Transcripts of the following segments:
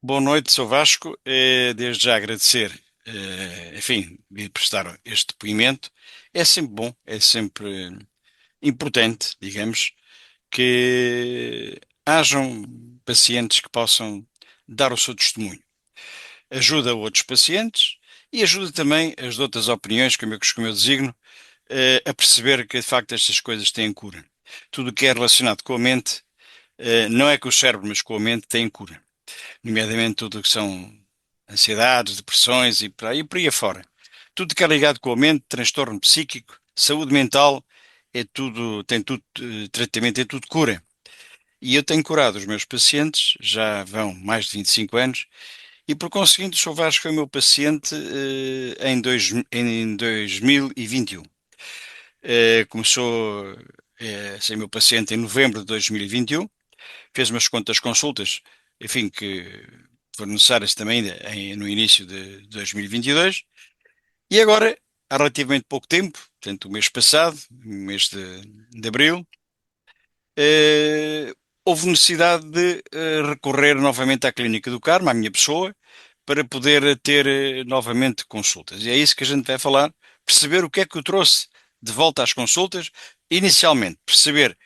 Boa noite, sou Vasco. Desde já agradecer, enfim, de prestar este depoimento. É sempre bom, é sempre importante, digamos, que hajam pacientes que possam dar o seu testemunho. Ajuda outros pacientes e ajuda também as outras opiniões, como eu designo, a perceber que de facto estas coisas têm cura. Tudo o que é relacionado com a mente, não é com o cérebro, mas com a mente, tem cura, nomeadamente tudo o que são ansiedades, depressões e por aí afora. Tudo que é ligado com a mente, transtorno psíquico, saúde mental, tem tudo tratamento, tem tudo cura. E eu tenho curado os meus pacientes, já vão mais de 25 anos, e por conseguinte o Sr. Vasco foi meu paciente em 2021. Começou a ser meu paciente em novembro de 2021, fez umas quantas consultas, enfim, que foram necessárias também no início de 2022, e agora, há relativamente pouco tempo, portanto, o mês passado, o mês de abril, eh, houve necessidade de recorrer novamente à Clínica do Carmo, à minha pessoa, para poder ter novamente consultas. E é isso que a gente vai falar, perceber o que é que o trouxe de volta às consultas, inicialmente, perceber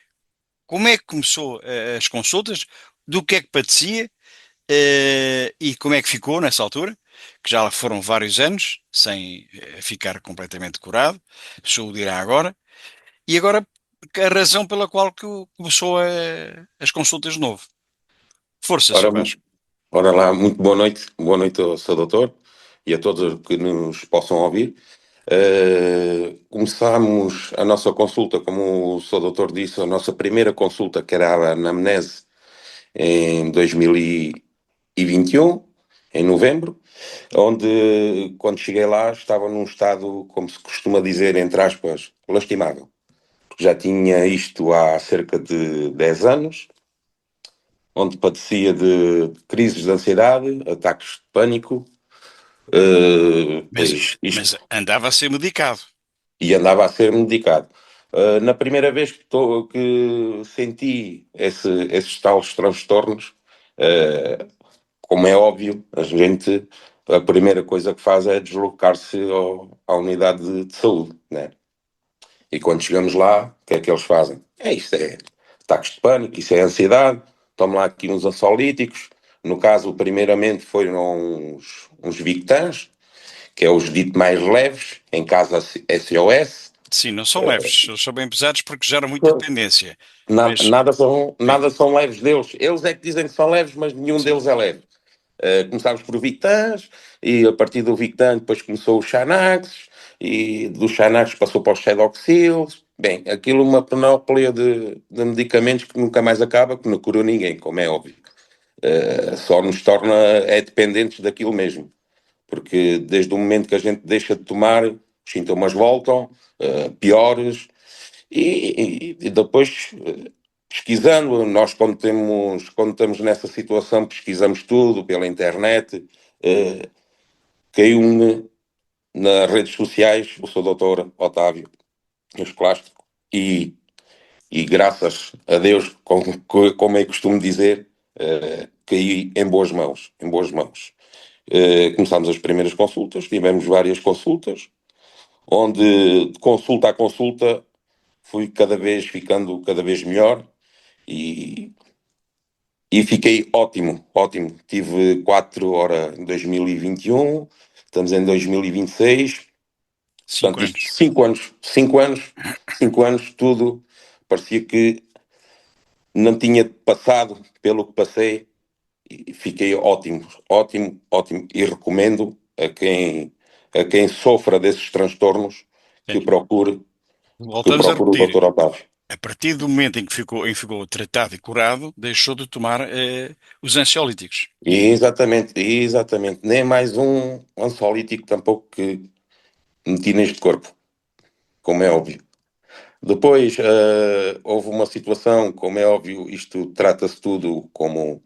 como é que começou as consultas, do que é que padecia e como é que ficou nessa altura, que já foram vários anos sem ficar completamente curado, a pessoa o dirá agora, e agora a razão pela qual começou as consultas de novo. Força, Ora, Sr. Vasco. ora lá, muito boa noite ao Sr. Doutor e a todos que nos possam ouvir. Começámos a nossa consulta, como o Sr. Doutor disse, a nossa primeira consulta, que era a anamnese, em 2021, em novembro, onde, quando cheguei lá, estava num estado, como se costuma dizer, entre aspas, lastimável. Já tinha isto há cerca de 10 anos, onde padecia de crises de ansiedade, ataques de pânico, Mas, pois mas isto, andava a ser medicado. e andava a ser medicado. Na primeira vez que senti esses tais transtornos, uh, como é óbvio, a primeira coisa que faz é deslocar-se à unidade de saúde, né? E quando chegamos lá, o que é que eles fazem? Isto é ataques de pânico, isso é ansiedade, toma lá aqui uns ansiolíticos. No caso, primeiramente foram uns Victans, que é os dito mais leves, em caso SOS. Sim, não são leves, eles são bem pesados porque geram muita dependência. Mas, sim, Nada são leves deles. Eles é que dizem que são leves, mas nenhum sim. deles é leve. Começámos por Victans, e a partir do Victan depois começou o Xanax, e do Xanax passou para os Sedoxils. Bem, aquilo uma panóplia de medicamentos que nunca mais acaba, que não curou ninguém, como é óbvio. Só nos torna dependentes daquilo mesmo. Porque desde o momento que a gente deixa de tomar, os sintomas voltam, piores, e depois pesquisando, nós quando estamos nessa situação, pesquisamos tudo pela internet, caiu-me nas redes sociais o seu doutor Otávio Escolástico e, e graças a Deus, como é costume dizer, caí em boas mãos, em boas mãos. Começámos as primeiras consultas, tivemos várias consultas, onde de consulta a consulta fui cada vez ficando cada vez melhor e, e fiquei ótimo, ótimo. Tive 4 horas em 2021, estamos em 2026, 5 portanto isto anos. 5 anos, 5 anos, 5 anos, tudo parecia que não tinha passado pelo que passei e fiquei ótimo, ótimo, ótimo e recomendo a quem sofra desses transtornos que Sim. procure, que Voltamos a procure o repetir. Dr. Otávio. A partir do momento em que ficou tratado e curado, deixou de tomar os ansiolíticos. Exatamente, exatamente. Nem mais um ansiolítico tampouco que meti neste corpo, como é óbvio. Depois houve uma situação, como é óbvio, isto trata-se tudo como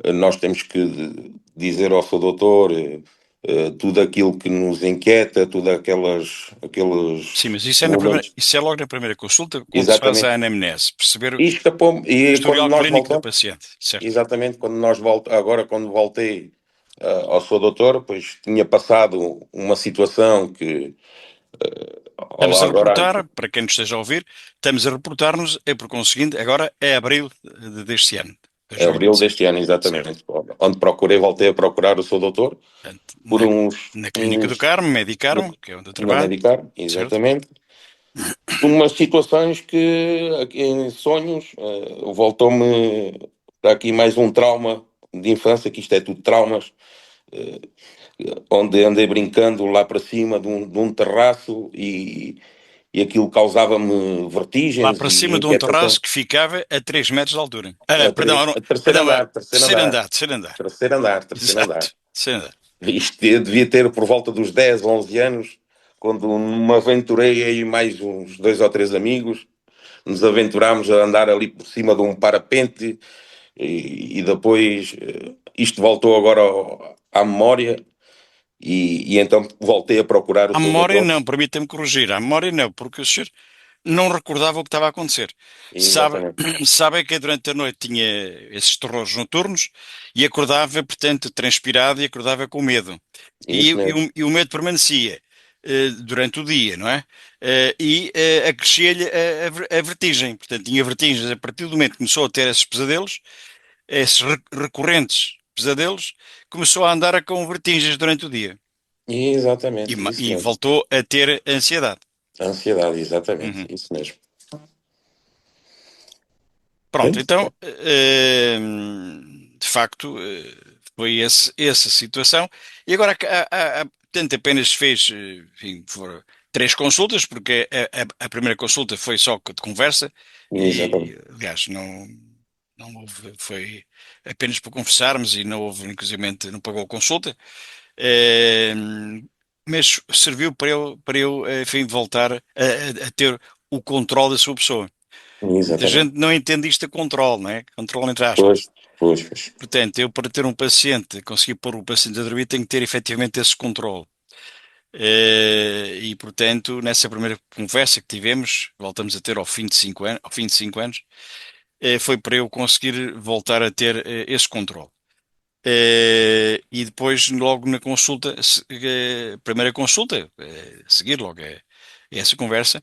nós temos que dizer ao seu doutor. tudo aquilo que nos inquieta, tudo aqueles Sim, mas isso é, momentos. isso é logo na primeira consulta, quando se faz a Exatamente. anamnese, perceber E escapou o e quando historial nós clínico do voltamos, paciente, certo? exatamente, agora quando voltei ao seu doutor, pois tinha passado uma situação que, Estamos a agora, reportar, para quem nos esteja a ouvir, estamos a reportar-nos, por conseguinte, agora é abril deste ano, é abril 2025. deste ano, Certo. exatamente, onde voltei a procurar o seu doutor, Portanto, por na Clínica do Carmo, Medicaram, que é onde eu na trabalho, Medicar, certo? exatamente, umas situações que em sonhos voltou-me para aqui mais um trauma de infância, que isto é tudo traumas, eh, onde andei brincando lá para cima de um terraço e aquilo causava-me Lá vertigens para e cima de um inquietação. terraço que ficava a 3 metros de altura. Ah, perdão, A terceiro perdão, andar, terceiro andar, terceiro andar. terceiro andar, terceiro andar. Exato, terceiro andar. Isto eu devia ter por volta dos 10 11 anos, quando me aventurei aí mais uns dois ou três amigos, nos aventurámos a andar ali por cima de um parapente e depois isto voltou agora à memória e então voltei a procurar o À seu memória doutor. não, permita-me corrigir, à memória não, porque o senhor não recordava o que estava a acontecer. Sabe, Exatamente, sabe que durante a noite tinha esses terrores noturnos e acordava, portanto, transpirado e acordava com medo. isso mesmo. E o medo permanecia durante o dia, não é? Acrescia-lhe a vertigem. Portanto, tinha vertigens a partir do momento que começou a ter esses pesadelos, esses recorrentes pesadelos, começou a andar com vertigens durante o dia. Exatamente, isso E mesmo. voltou a ter ansiedade. Ansiedade, exatamente, Uhum. isso mesmo. Pronto, Pois, então, de facto, foi essa situação. E agora, portanto, apenas fez, enfim, foram 3 consultas, porque a primeira consulta foi só de conversa, e, exatamente. aliás, não houve, foi apenas para conversarmos e não houve, inclusivamente, não pagou a consulta. Eh, mas serviu para eu, enfim, voltar a ter o controle da sua pessoa. Muita Exatamente. gente não entende isto a controle, não é? Controle entre Pois, aspas. pois, pois. Portanto, eu para ter um paciente, conseguir pôr o paciente a dormir, tenho que ter efetivamente esse controle. E, portanto, nessa primeira conversa que tivemos, voltamos a ter ao fim de 5 anos, ao fim de 5 anos, foi para eu conseguir voltar a ter esse controle. E depois, logo na consulta, primeira consulta, seguir logo essa conversa,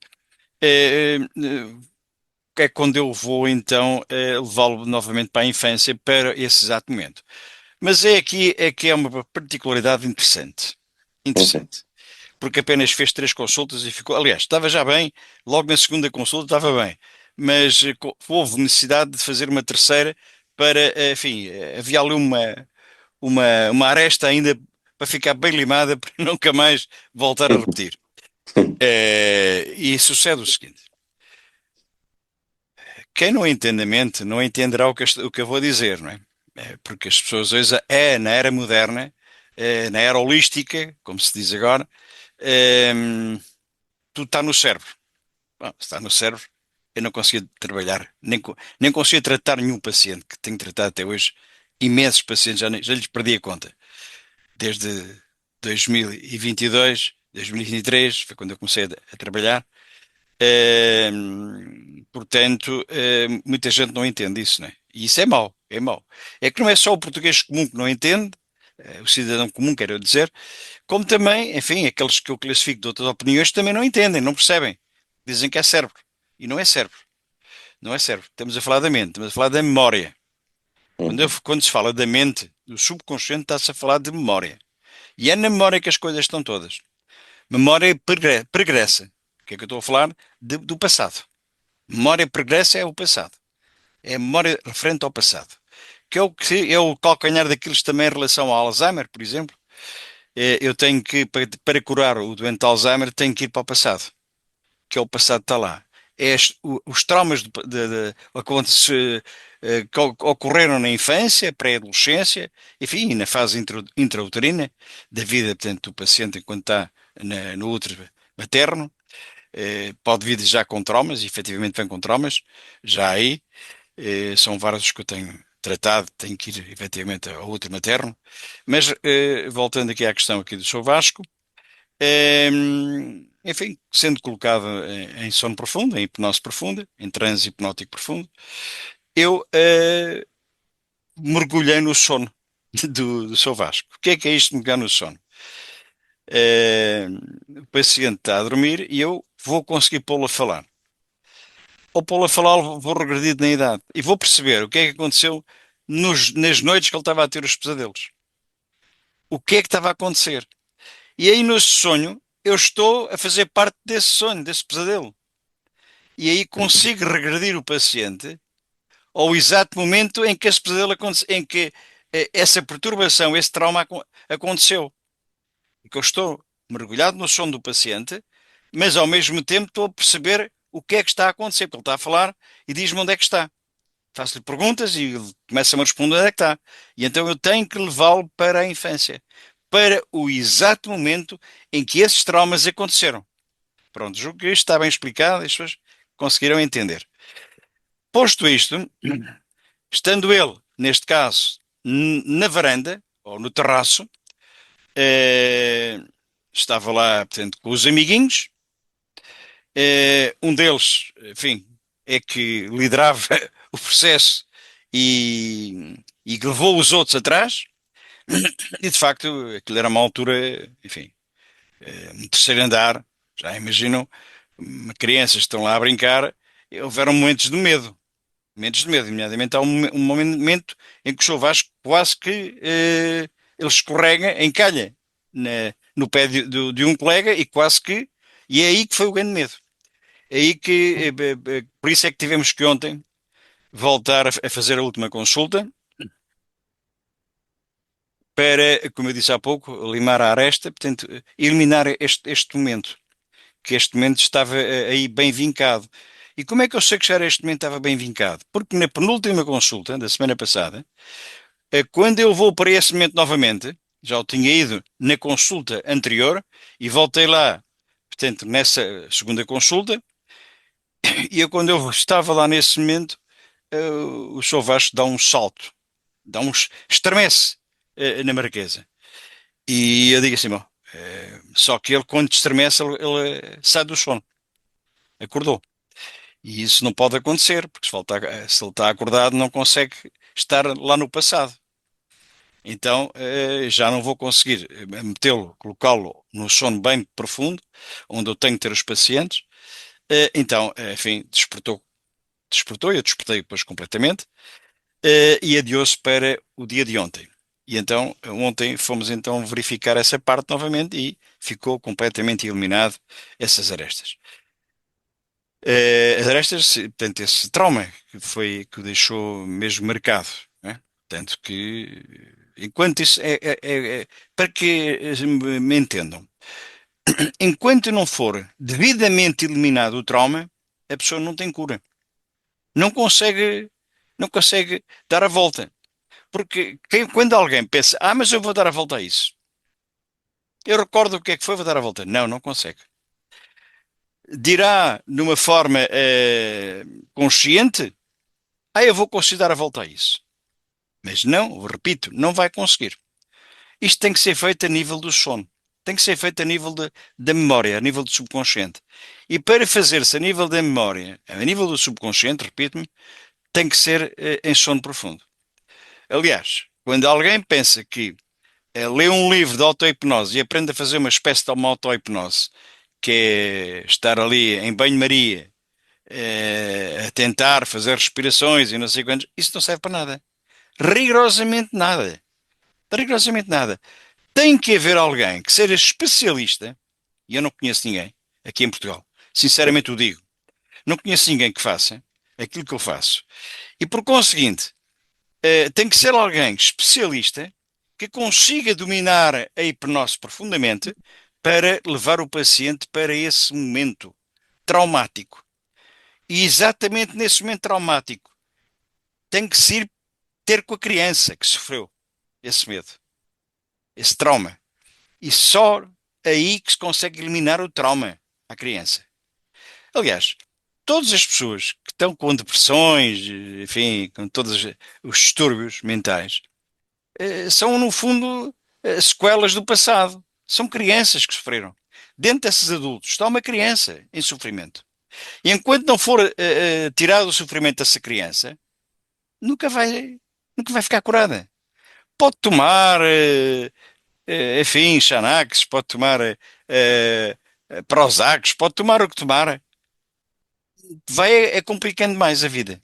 eh, é quando eu vou então levá-lo novamente para a infância para esse exato momento. Mas é que é uma particularidade interessante. Uhum. Interessante. Porque apenas fez 3 consultas e ficou. Aliás, estava já bem, logo na segunda consulta estava bem. Mas houve necessidade de fazer uma terceira para, enfim, havia ali uma aresta ainda para ficar bem limada para nunca mais voltar a repetir. E sucede o seguinte. Quem não entende a mente não entenderá o que eu vou dizer, não é? Porque as pessoas hoje, na era moderna, na era holística, como se diz agora, tudo está no cérebro. Bom, se está no cérebro, eu não conseguia trabalhar, nem conseguia tratar nenhum paciente, que tenho tratado até hoje, imensos pacientes, já lhes perdi a conta. Desde 2022, 2023, foi quando eu comecei a trabalhar. Portanto, muita gente não entende isso, não é? E isso é mau, é mau. É que não é só o português comum que não entende, o cidadão comum, quero dizer, como também, enfim, aqueles que eu classifico de outras opiniões também não entendem, não percebem. Dizem que é cérebro. E não é cérebro. Não é cérebro. Estamos a falar da mente, estamos a falar da memória. Uhum. Quando se fala da mente, do subconsciente, está-se a falar de memória. E é na memória que as coisas estão todas. Memória pregressa. O que é que eu estou a falar? Do passado. Memória pregressa é o passado. É a memória referente ao passado. Que é o calcanhar daqueles também em relação ao Alzheimer, por exemplo. Eu tenho que, para curar o doente de Alzheimer, tenho que ir para o passado. Que é o passado que está lá. Os traumas que ocorreram na infância, pré-adolescência, enfim, na fase intrauterina da vida, portanto, do paciente enquanto está no útero materno, pode vir já com traumas, e efetivamente vem com traumas, já aí, são vários os que eu tenho tratado, tem que ir efetivamente ao útero materno. Mas voltando aqui à questão aqui do seu Vasco, enfim, sendo colocado em sono profundo, em hipnose profunda, em transe hipnótico profundo, eu mergulhei no sono do seu Vasco. O que é isto de mergulhar no sono? Eh, o paciente está a dormir e eu vou conseguir pô-lo a falar. Ao pô-lo a falar, vou regredir na idade e vou perceber o que é que aconteceu nas noites que ele estava a ter os pesadelos. O que é que estava a acontecer? E aí, nesse sonho, eu estou a fazer parte desse sonho, desse pesadelo. E aí consigo regredir o paciente ao exato momento em que esse pesadelo aconteceu, em que essa perturbação, esse trauma aconteceu. Porque eu estou mergulhado no sono do paciente, mas ao mesmo tempo estou a perceber o que é que está a acontecer, porque ele está a falar e diz-me onde é que está. Faço-lhe perguntas e ele começa-me a responder onde é que está. E então eu tenho que levá-lo para a infância, para o exato momento em que esses traumas aconteceram. Pronto, julgo que isto está bem explicado, as pessoas conseguiram entender. Posto isto, estando ele, neste caso, na varanda, ou no terraço, eh, estava lá, portanto, com os amiguinhos. Um deles, enfim, é que liderava o processo e levou os outros atrás. E de facto, aquilo era uma altura, enfim, um terceiro andar. Já imaginam, crianças estão lá a brincar. Houveram momentos de medo. Momentos de medo. Imediatamente há um momento em que o João Vasco quase que ele escorrega, encalha no pé de um colega e quase que. E é aí que foi o grande medo. É aí que, por isso é que tivemos que ontem voltar a fazer a última consulta para, como eu disse há pouco, limar a aresta, portanto, eliminar este momento, que este momento estava aí bem vincado. E como é que eu sei que já este momento estava bem vincado? Porque na penúltima consulta da semana passada, quando eu vou para esse momento novamente, já o tinha ido na consulta anterior e voltei lá, portanto, nessa segunda consulta, e eu, quando eu estava lá nesse momento, o Sr. Vasco dá um salto, estremece na Marquesa. E eu digo assim, bom, só que ele, quando estremece, ele sai do sono, acordou. E isso não pode acontecer, porque se ele está acordado, não consegue estar lá no passado. Então, já não vou conseguir metê-lo, colocá-lo no sono bem profundo, onde eu tenho que ter os pacientes. Então, enfim, despertou, eu despertei depois completamente. E adiou-se para o dia de ontem. E então, ontem fomos então verificar essa parte novamente e ficou completamente eliminado essas arestas. As arestas, portanto, esse trauma que foi que o deixou mesmo marcado, né? Tanto que, enquanto isso para que me entendam, enquanto não for devidamente eliminado o trauma, a pessoa não tem cura. Não consegue, não consegue dar a volta. Porque quando alguém pensa, mas eu vou dar a volta a isso. Eu recordo o que é que foi, vou dar a volta. Não, não consegue. Dirá numa forma consciente, eu vou conseguir dar a volta a isso. Mas não, repito, não vai conseguir. Isto tem que ser feito a nível do sono. Tem que ser feito a nível da memória, a nível do subconsciente. E para fazer-se a nível da memória, a nível do subconsciente, repito-me, tem que ser em sono profundo. Aliás, quando alguém pensa que lê um livro de auto-hipnose e aprende a fazer uma espécie de uma auto-hipnose, que é estar ali em banho-maria, a tentar fazer respirações e não sei quantos, isso não serve para nada. Rigorosamente nada. Rigorosamente nada. Tem que haver alguém que seja especialista, e eu não conheço ninguém aqui em Portugal. Sinceramente o digo. Não conheço ninguém que faça aquilo que eu faço. E por conseguinte, tem que ser alguém especialista que consiga dominar a hipnose profundamente para levar o paciente para esse momento traumático. E exatamente nesse momento traumático tem que se ir ter com a criança que sofreu esse medo, esse trauma. E só aí que se consegue eliminar o trauma à criança. Aliás, todas as pessoas que estão com depressões, enfim, com todos os distúrbios mentais, são, no fundo, sequelas do passado. São crianças que sofreram. Dentro desses adultos está uma criança em sofrimento. E enquanto não for tirado o sofrimento dessa criança, nunca vai, nunca vai ficar curada. Pode tomar, enfim, Xanax, pode tomar Prozacs, pode tomar o que tomar. Vai complicando mais a vida.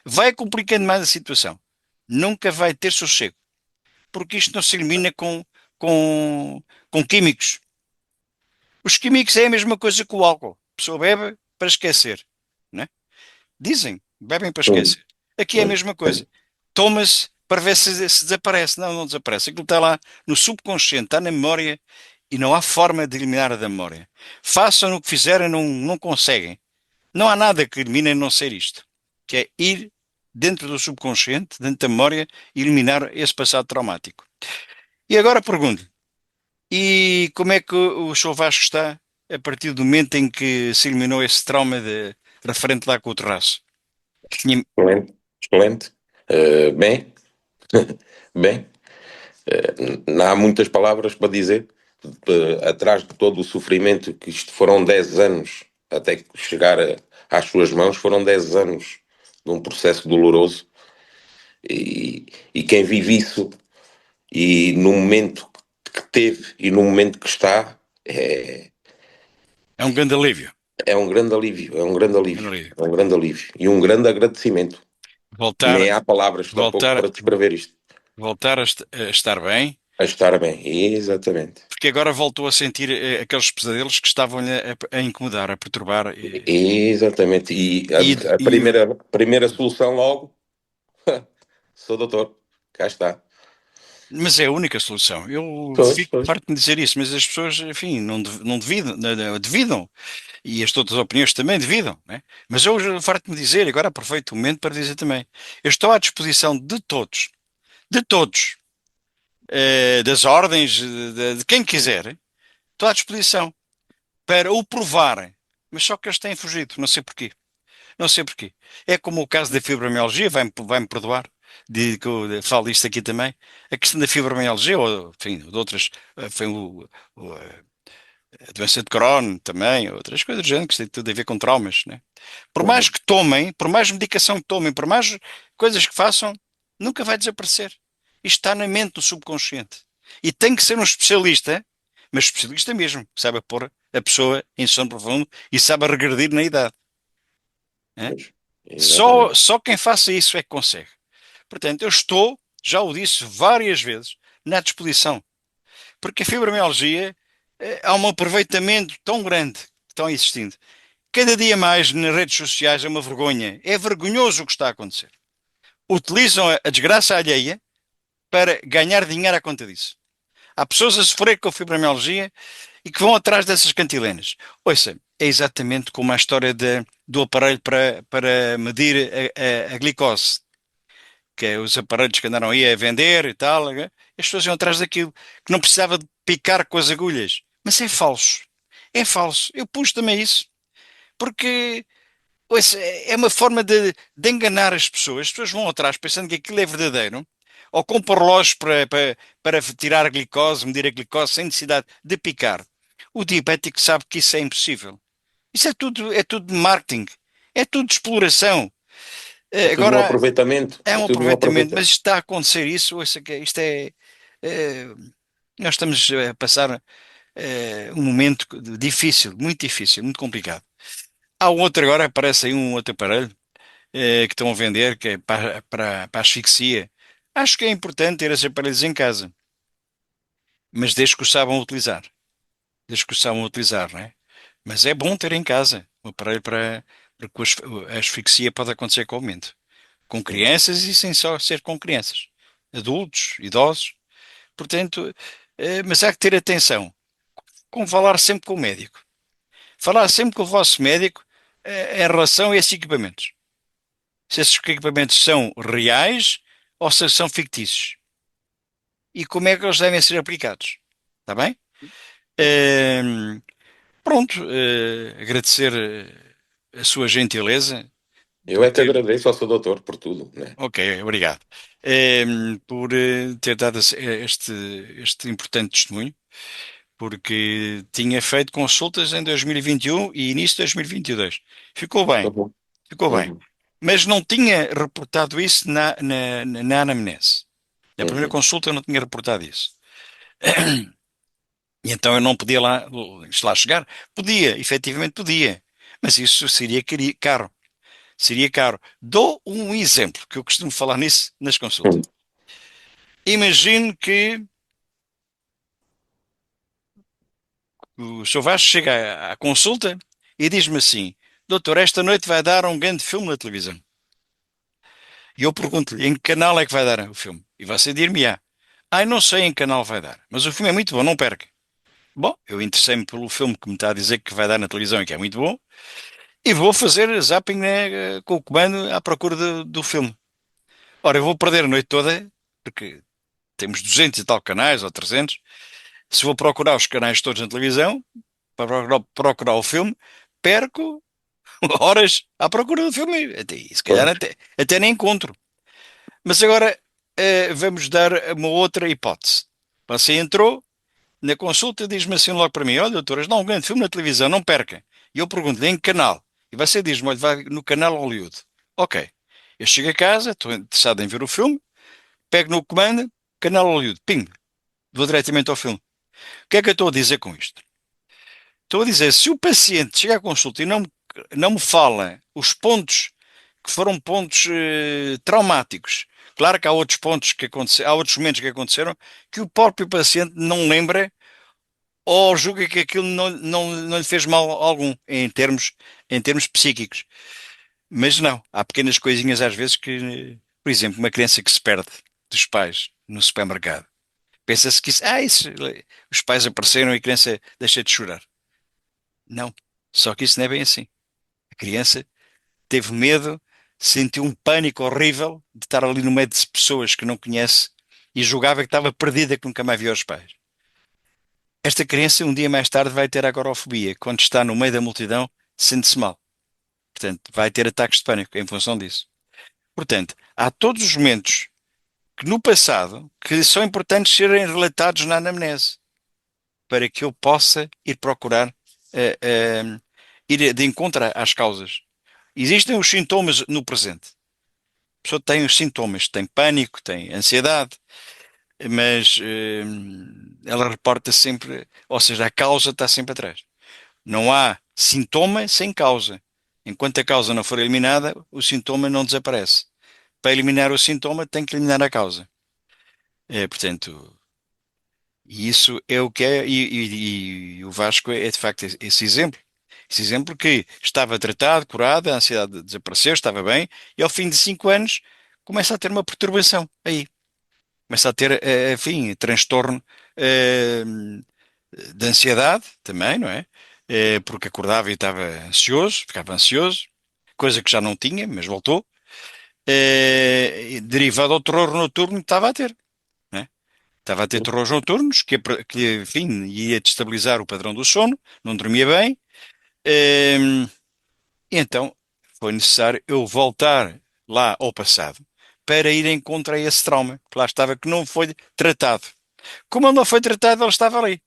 Vai complicando mais a situação. Nunca vai ter sossego. Porque isto não se elimina com, com químicos. Os químicos é a mesma coisa que o álcool. A pessoa bebe para esquecer, né? Dizem, bebem para Hum, esquecer. Aqui é a hum. mesma coisa. Toma-se para ver se desaparece. Não, não desaparece. Aquilo está lá no subconsciente, está na memória e não há forma de eliminar da memória. Façam o que fizerem, não, não conseguem. Não há nada que elimine a não ser isto, que é ir dentro do subconsciente, dentro da memória, e eliminar esse passado traumático. E agora pergunto, e como é que o Sr. Vasco está a partir do momento em que se eliminou esse trauma referente lá com o terraço? Tinha- Excelente, excelente. Bem, bem, não há muitas palavras para dizer. Atrás de todo o sofrimento, que isto foram 10 anos até que chegar às suas mãos, foram 10 anos de um processo doloroso. E quem vive isso e no momento que teve e no momento que está, É um grande alívio. é um grande alívio, é um grande Um grande alívio, alívio. é um grande alívio e um grande agradecimento. Voltar, Nem há palavras tampouco voltar, para descrever isto. voltar a estar bem, A estar bem, exatamente. porque agora voltou a sentir aqueles pesadelos que estavam-lhe a incomodar, a perturbar. Exatamente. E E, a e- primeira solução logo, sou doutor, cá está. mas é a única solução. Eu Pois, fico pois. farto de dizer isso, mas as pessoas, enfim, não devidam, devidam. E as outras opiniões também devidam, né? Mas eu farto-me dizer, e agora aproveito o momento para dizer também, eu estou à disposição de todos, das ordens, de quem quiser, estou à disposição para o provarem. Mas só que eles têm fugido, não sei porquê. Não sei porquê. É como o caso da fibromialgia, vai-me perdoar, que eu falo isto aqui também. A questão da fibromialgia, ou enfim, de outras, foi a doença de Crohn também, outras coisas do género, que isso tem tudo a ver com traumas, né? Por mais Uhum. que tomem, por mais medicação que tomem, por mais coisas que façam, nunca vai desaparecer. Isto está na mente do subconsciente. E tem que ser um especialista, mas especialista mesmo, que saiba pôr a pessoa em sono profundo e saiba regredir na idade. Né? Pois, Só, exatamente. só quem faça isso é que consegue. Portanto, eu estou, já o disse várias vezes, na disposição. Porque a fibromialgia, há um aproveitamento tão grande que estão existindo. Cada dia mais nas redes sociais é uma vergonha. É vergonhoso o que está a acontecer. Utilizam a desgraça alheia para ganhar dinheiro à conta disso. Há pessoas a sofrer com fibromialgia e que vão atrás dessas cantilenas. Ouça, é exatamente como a história do aparelho para medir a glicose, que é os aparelhos que andaram aí a vender e tal. As pessoas iam atrás daquilo, que não precisava de picar com as agulhas. Mas é falso. É falso. Eu pus também isso. Porque ouça, é uma forma de enganar as pessoas. As pessoas vão atrás pensando que aquilo é verdadeiro. Ou compram relógios para tirar a glicose, medir a glicose sem necessidade de picar. O diabético sabe que isso é impossível. Isso é tudo marketing. É tudo de exploração. É tudo um Agora, aproveitamento. é É um tudo um aproveitamento, mas aproveitamento. está a acontecer isso. Ouça, que isto é, nós estamos a passar um momento difícil, muito complicado. Há um outro agora, aparece aí um outro aparelho que estão a vender, que é para asfixia. Acho que é importante ter esses aparelhos em casa, mas desde que o saibam utilizar. Desde que o saibam utilizar, não é? Mas é bom ter em casa um aparelho porque a asfixia pode acontecer com o aumento. Com crianças e sem só ser com crianças. Adultos, idosos. Portanto, mas há que ter atenção. Com falar sempre com o médico. Falar sempre com o vosso médico em relação a esses equipamentos. Se esses equipamentos são reais ou se são fictícios. E como é que eles devem ser aplicados. Está bem? Pronto, agradecer a sua gentileza Eu por é que ter. agradeço ao seu doutor por tudo, né? Ok, obrigado. Por ter dado este importante testemunho, porque tinha feito consultas em 2021 e início de 2022. Ficou bem, Uhum, ficou bem. uhum, Mas não tinha reportado isso na anamnese. Na primeira uhum, consulta eu não tinha reportado isso. E então eu não podia lá chegar. Podia, efetivamente podia. Mas isso seria caro. Seria caro. Dou um exemplo, que eu costumo falar nisso nas consultas. uhum, Imagine que o Sr. Vasco chega à consulta e diz-me assim: Doutor, esta noite vai dar um grande filme na televisão. E eu pergunto-lhe: em que canal é que vai dar o filme? E você dir-me-á: Ai, não sei em que canal vai dar, mas o filme é muito bom, não perca. Bom, eu interessei-me pelo filme que me está a dizer que vai dar na televisão e que é muito bom, e vou fazer zapping, né, com o comando à procura do filme. Ora, eu vou perder a noite toda, porque temos 200 e tal canais, ou 300. Se vou procurar os canais todos na televisão, para procurar o filme, perco horas à procura do filme. Até, e se calhar pois, até nem encontro. Mas agora vamos dar uma outra hipótese. Você entrou na consulta, diz-me assim logo para mim: Olha, doutoras, dá um grande filme na televisão, não perca. E eu pergunto-lhe em que canal. E você diz-me: Olha, vai no canal Hollywood. Ok. Eu chego a casa, estou interessado em ver o filme, pego no comando, canal Hollywood, ping, vou diretamente ao filme. O que é que eu estou a dizer com isto? Estou a dizer, se o paciente chega à consulta e não me fala os pontos que foram pontos traumáticos, claro que há outros pontos que aconteceram, há outros momentos que aconteceram que o próprio paciente não lembra ou julga que aquilo não lhe fez mal algum em termos psíquicos. Mas não, há pequenas coisinhas às vezes que, por exemplo, uma criança que se perde dos pais no supermercado. Pensa-se que os pais apareceram e a criança deixa de chorar. Não, só que isso não é bem assim. A criança teve medo, sentiu um pânico horrível de estar ali no meio de pessoas que não conhece e julgava que estava perdida, que nunca mais viu os pais. Esta criança, um dia mais tarde, vai ter agorafobia. Quando está no meio da multidão, sente-se mal. Portanto, vai ter ataques de pânico em função disso. Portanto, há todos os momentos que no passado que são importantes serem relatados na anamnese para que eu possa ir procurar eh, eh, ir de encontro às causas. Existem os sintomas no presente. A pessoa tem os sintomas, tem pânico, tem ansiedade, mas ela reporta sempre, ou seja, a causa está sempre atrás. Não há sintoma sem causa. Enquanto a causa não for eliminada, o sintoma não desaparece. Para eliminar o sintoma, tem que eliminar a causa. Portanto, e isso é o que é, e o Vasco é de facto esse exemplo. Esse exemplo que estava tratado, curado, a ansiedade desapareceu, estava bem, e ao fim de 5 anos começa a ter uma perturbação aí. Começa a ter, enfim, transtorno eh, de ansiedade também, não é? Porque acordava e estava ansioso, ficava ansioso, coisa que já não tinha, mas voltou. Derivado ao terror noturno que estava a ter, não é? Estava a ter terrores noturnos, enfim, ia destabilizar o padrão do sono, não dormia bem. E então foi necessário eu voltar lá ao passado para ir em contra esse trauma, que lá estava, que não foi tratado. Como ele não foi tratado, ele estava ali.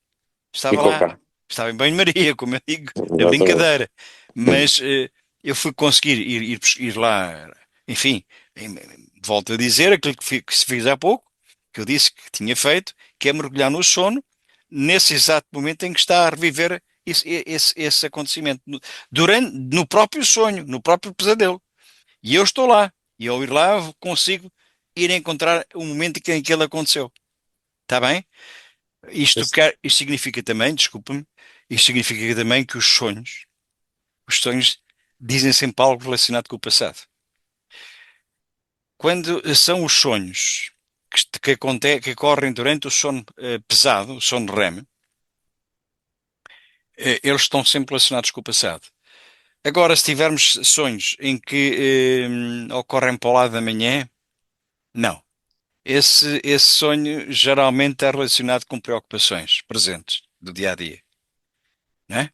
Estava ficou lá. cá, Estava em banho-maria, como eu digo, na exatamente. brincadeira. Mas eu fui conseguir ir lá, enfim, volto a dizer aquilo que se fez há pouco, que eu disse que tinha feito, que é mergulhar no sono, nesse exato momento em que está a reviver esse acontecimento, no próprio sonho, no próprio pesadelo. E eu estou lá. E ao ir lá, eu consigo ir encontrar o momento em que ele aconteceu. Está bem? Isto significa também, desculpa-me, isto significa também que os sonhos dizem sempre algo relacionado com o passado. Quando são os sonhos que ocorrem durante o sono pesado, o sono REM, eles estão sempre relacionados com o passado. Agora, se tivermos sonhos em que ocorrem para o lado da manhã, não. Esse sonho geralmente está relacionado com preocupações presentes do dia a dia, não é?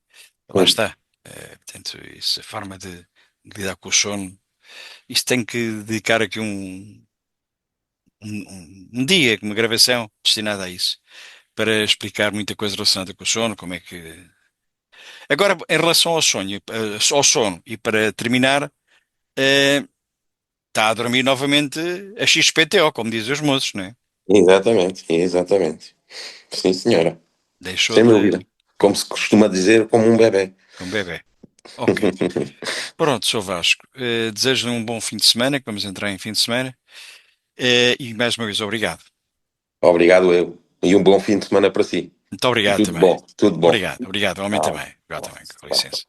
Lá Hum. está. Portanto, isso, a forma de lidar com o sono, isso tem que dedicar aqui um dia, uma gravação destinada a isso, para explicar muita coisa relacionada com o sono, como é que. Agora, em relação ao sonho, ao sono, e para terminar, eh, está a dormir novamente a XPTO, como dizem os moços, não é? Exatamente, exatamente. Sim, senhora. Deixou Sem de. dúvida. Como se costuma dizer, como um bebê. Com bebê. Ok. Pronto, sou Vasco. Desejo-lhe um bom fim de semana, que vamos entrar em fim de semana. E mais uma vez, obrigado. Obrigado, eu. E um bom fim de semana para si. Muito E obrigado tudo também. bom, tudo bom. Obrigado, obrigado. Homem também. Tchau. Obrigado também. Com licença.